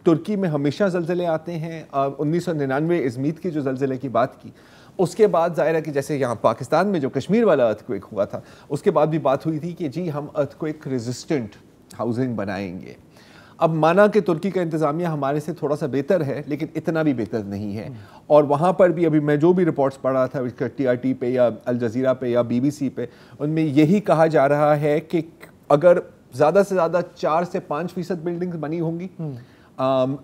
ترکی میں ہمیشہ زلزلے آتے ہیں. 1999 ازمید کی جو زلزلے کی بات کی, اس کے بعد ظاہر ہے کہ جیسے یہاں پاکستان میں جو کشمیر والا ارتھکویک ہوا تھا, اس کے بعد بھی بات ہوئی تھی کہ جی ہم ارتھکویک ریزسٹنٹ ہاؤسنگ بنائیں گے. اب مانا کہ ترکی کا انتظامیہ ہمارے سے تھوڑا سا بہتر ہے, لیکن اتنا بھی بہتر نہیں ہے. اور وہاں پر بھی ابھی میں جو بھی رپورٹس پڑھ رہا تھا ٹی آر ٹی پہ یا الجزیرہ پہ یا بی بی سی پہ, ان میں یہی کہا جا رہا ہے کہ اگر زیادہ سے زیادہ 4 سے 5% بلڈنگز بنی ہوں گی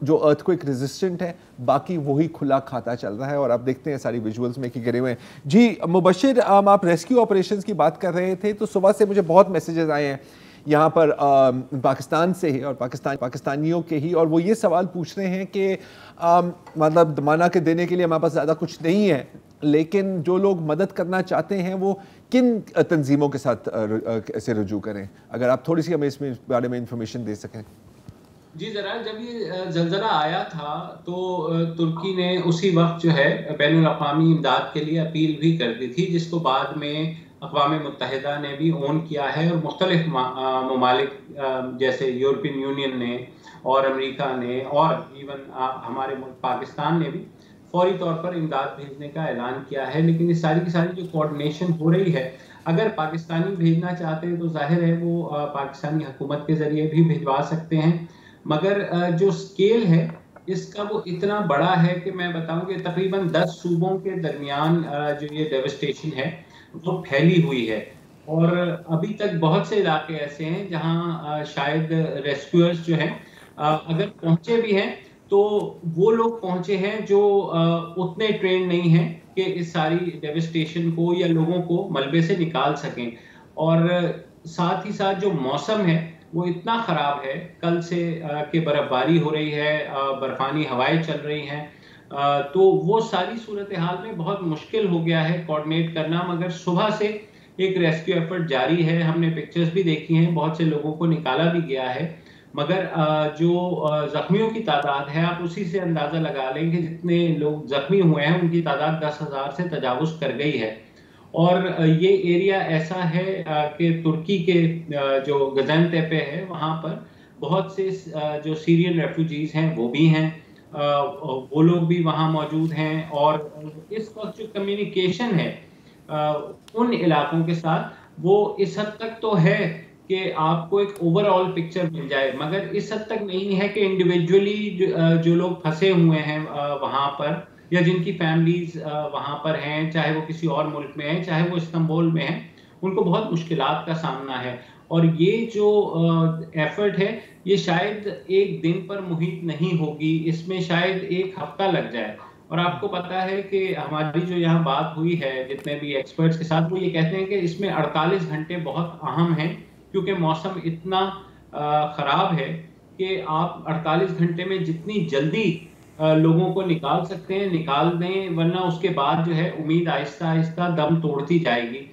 جو ارتھکویک ریزسٹنٹ ہے, باقی وہی کھلا کھاتا چل رہا ہے. اور آپ دیکھتے ہیں ساری ویژولز میں کہ گرے ہوئے ہیں. جی مبشر, آپ ریسکیو آپریشنز کی بات کر رہے تھے, تو صبح سے مجھے بہت میسیجز آئے ہیں یہاں پر پاکستان سے ہی اور پاکستانیوں کے ہی, اور وہ یہ سوال پوچھ رہے ہیں کہ مطلب مانا کہ دینے کے لیے ہمارے پاس زیادہ کچھ نہیں ہے, لیکن جو لوگ مدد کرنا چاہتے ہیں وہ کن تنظیموں کے ساتھ سے رجوع کریں؟ اگر آپ تھوڑی سی ہمیں اس میں بارے میں انفارمیشن دے سکیں. جی ذرا, جب یہ زلزلہ آیا تھا تو ترکی نے اسی وقت جو ہے بین الاقوامی امداد کے لیے اپیل بھی کر دی تھی, جس کو بعد میں اقوام متحدہ نے بھی اون کیا ہے, اور مختلف ممالک جیسے یورپین یونین نے اور امریکہ نے اور ایون ہمارے ملک پاکستان نے بھی فوری طور پر امداد بھیجنے کا اعلان کیا ہے. لیکن یہ ساری کی ساری جو کوآرڈینیشن ہو رہی ہے, اگر پاکستانی بھیجنا چاہتے ہیں تو ظاہر ہے وہ پاکستانی حکومت کے ذریعے بھی بھجوا سکتے ہیں, مگر جو سکیل ہے اس کا وہ اتنا بڑا ہے کہ میں بتاؤں کہ تقریباً 10 صوبوں کے درمیان جو یہ ڈیوسٹیشن ہے وہ پھیلی ہوئی ہے. اور ابھی تک بہت سے علاقے ایسے ہیں جہاں شاید ریسکیورز جو ہیں اگر پہنچے بھی ہیں تو وہ لوگ پہنچے ہیں جو اتنے ٹرین نہیں ہیں کہ اس ساری ڈیوسٹیشن کو یا لوگوں کو ملبے سے نکال سکیں. اور ساتھ ہی ساتھ جو موسم ہے وہ اتنا خراب ہے کل سے کہ برف باری ہو رہی ہے, برفانی ہوائیں چل رہی ہیں, تو وہ ساری صورتحال میں بہت مشکل ہو گیا ہے کوآرڈینیٹ کرنا. مگر صبح سے ایک ریسکیو ایفرٹ جاری ہے, ہم نے پکچرز بھی دیکھی ہیں, بہت سے لوگوں کو نکالا بھی گیا ہے, مگر جو زخمیوں کی تعداد ہے آپ اسی سے اندازہ لگا لیں کہ جتنے لوگ زخمی ہوئے ہیں ان کی تعداد 10,000 سے تجاوز کر گئی ہے. اور یہ ایریا ایسا ہے کہ ترکی کے جو غزنت تپے ہے وہاں پر بہت سے جو سیرین ریفیوجیز ہیں وہ بھی ہیں, وہ لوگ بھی وہاں موجود ہیں. اور اس وقت جو کمیونیکیشن ہے ان علاقوں کے ساتھ وہ اس حد تک تو ہے کہ آپ کو ایک اوور آل پکچر مل جائے, مگر اس حد تک نہیں ہے کہ انڈیویجولی جو لوگ پھنسے ہوئے ہیں وہاں پر یا جن کی فیملیز وہاں پر ہیں, چاہے وہ کسی اور ملک میں ہیں چاہے وہ استنبول میں ہیں, ان کو بہت مشکلات کا سامنا ہے. اور یہ جو ایفرٹ ہے یہ شاید ایک دن پر محیط نہیں ہوگی, اس میں شاید ایک ہفتہ لگ جائے. اور آپ کو پتا ہے کہ ہماری جو یہاں بات ہوئی ہے جتنے بھی ایکسپرٹس کے ساتھ, وہ یہ کہتے ہیں کہ اس میں 48 گھنٹے بہت اہم ہیں, کیونکہ موسم اتنا خراب ہے کہ آپ 48 گھنٹے میں جتنی جلدی لوگوں کو نکال سکتے ہیں نکال دیں, ورنہ اس کے بعد جو ہے امید آہستہ آہستہ دم توڑتی جائے گی.